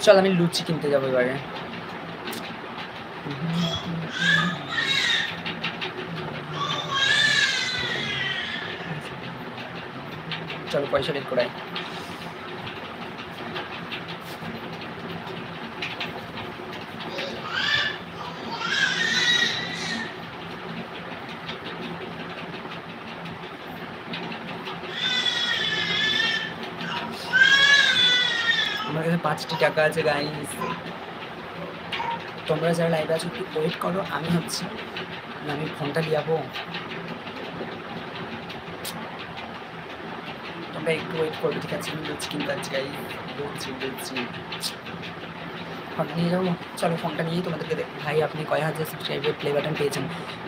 চল আমি লুচি কিনতে যাবো এবারে। চলো পয়সা বের করাই। আমার কাছে 5টি টাকা আছে গাইস, তোমরা যারা লাইভে আছো একটু ওয়েট করো, আমি হচ্ছে আমি ফোনটা নিয়ে যাবো, তোমরা একটু ওয়েট করবে ঠিক আছে? আমি লুচি কিনতে যাচ্ছি গাইস, লুচি ফোনটা নিয়ে যাবো। চলো ফোনটা নিয়ে তোমাদেরকে ভাই আপনি কয় হাজার সাবস্ক্রাইবের প্লে বাটন পেয়েছেন?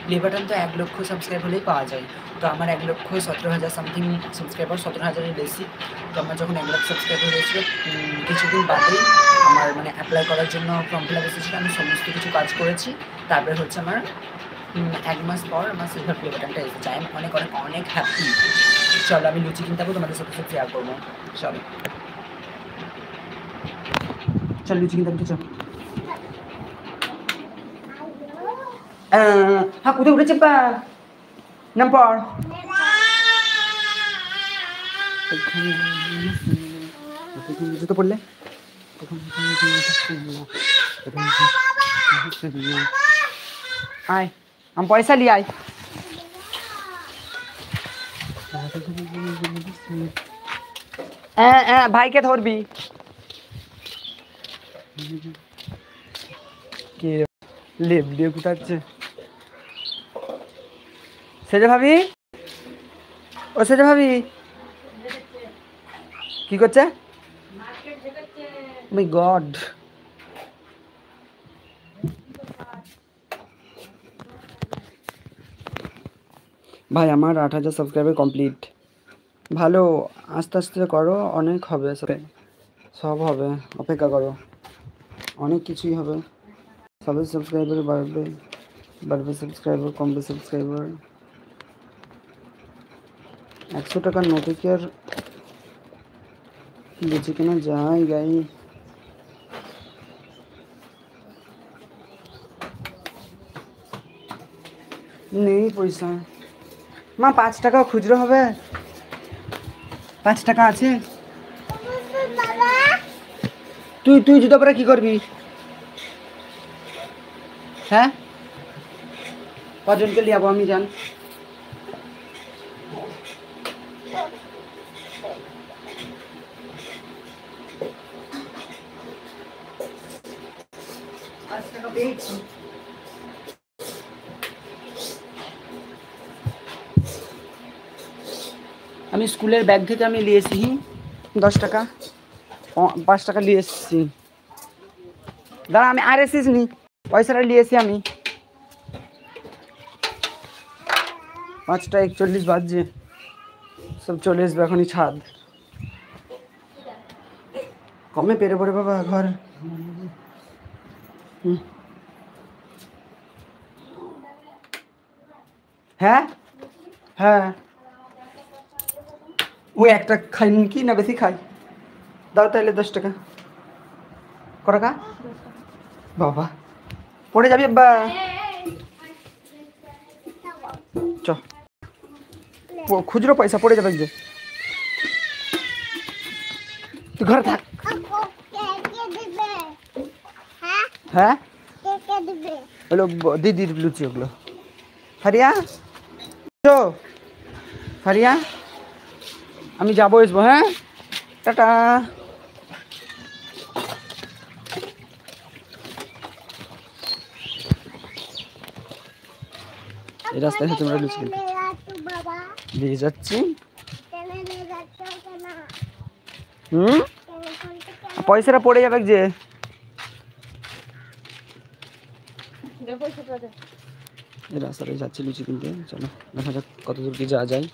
প্লে বাটন তো 1 লক্ষ সাবস্ক্রাইব হলেই পাওয়া যায়। তো আমার 1,17,000 সামথিং সাবস্ক্রাইবার, 17,000-এর বেশি। তো আমার যখন 1 লাখ সাবস্ক্রাইবার হয়েছিল কিছুদিন বাদেই আমার মানে অ্যাপ্লাই করার জন্য ফর্ম ফিল আপ এসেছিলো, আমি সমস্ত কিছু কাজ করেছি। তারপরে হচ্ছে আমার 1 মাস পর আমার সিলভার প্লে বাটনটা এসেছে। আমি অনেক অনেক অনেক হ্যাপি। চলো আমি লুচি কিনতে যাবো, তোমাদের সাথে শেয়ার করবো। চলো চল লুচি কিনতে যাবো, চল। হ্যাঁ কোথায় উঠেছে পা নাম পড়। জুতো পড়লে আয়, আমি পয়সা লিয়ে আয়। ভাইকে ধরবি কে লেপ দিয়ে কুটাচ্ছে। সেজে ভাবি, ও সেজে ভাবি কি করছে? মাই গড, ভাই আমার 8,000 সাবস্ক্রাইবার কমপ্লিট। ভালো, আস্তে আস্তে করো, অনেক হবে, সব হবে, অপেক্ষা করো, অনেক কিছুই হবে। সবে সাবস্ক্রাইবার বাড়বে সাবস্ক্রাইবার কমবে সাবস্ক্রাইবার। 100 টাকার নোটে কি আর লুচি কেনা যায় গাই? নেই পয়সা মা, 5 টাকা খুচরো হবে? 5 টাকা আছে? তুই জুতো পরে কি করবি? হ্যাঁ কজনকে লিয়াবো আমি জান? আমি স্কুলের ব্যাগ থেকে আমি নিয়ে এসেছি 10 টাকা, 5 টাকা নিয়ে এসেছি। দাঁড়া আমি আর এসেছি নি, পয়সাটা নিয়ে এসেছি আমি। 5টা 41 বাজছে, সব চলে আসবে এখনই ছাদ। কমে পেরে পড়ে বাবা ঘর। হ্যাঁ হ্যাঁ ওই একটা খাই কি না বেশি খাই? দাও তাহলে 10 টাকা। ক টাকা বাবা? পড়ে যাবি আব্বা, চ খুচরো পয়সা পড়ে যাবে যে, তুই ঘরে থাক। হ্যাঁ হলো দিদির লুচি ওগুলো। হারিয়া হারিয়া আমি যাবো আসবো, হ্যাঁ টাটা। এই রাস্তায় হচ্ছে আমরা লুচি কিনতে নিয়ে যাচ্ছি। পয়সাটা পড়ে যাবে যে, এই রাস্তাটায় যাচ্ছি লুচি কিনতে। চলো দেখা যাক কত দূর কি যাওয়া যায়।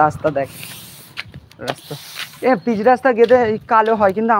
রাস্তা দেখ, রাস্তা পিচ রাস্তা গেলে কালো হয় কিন্তু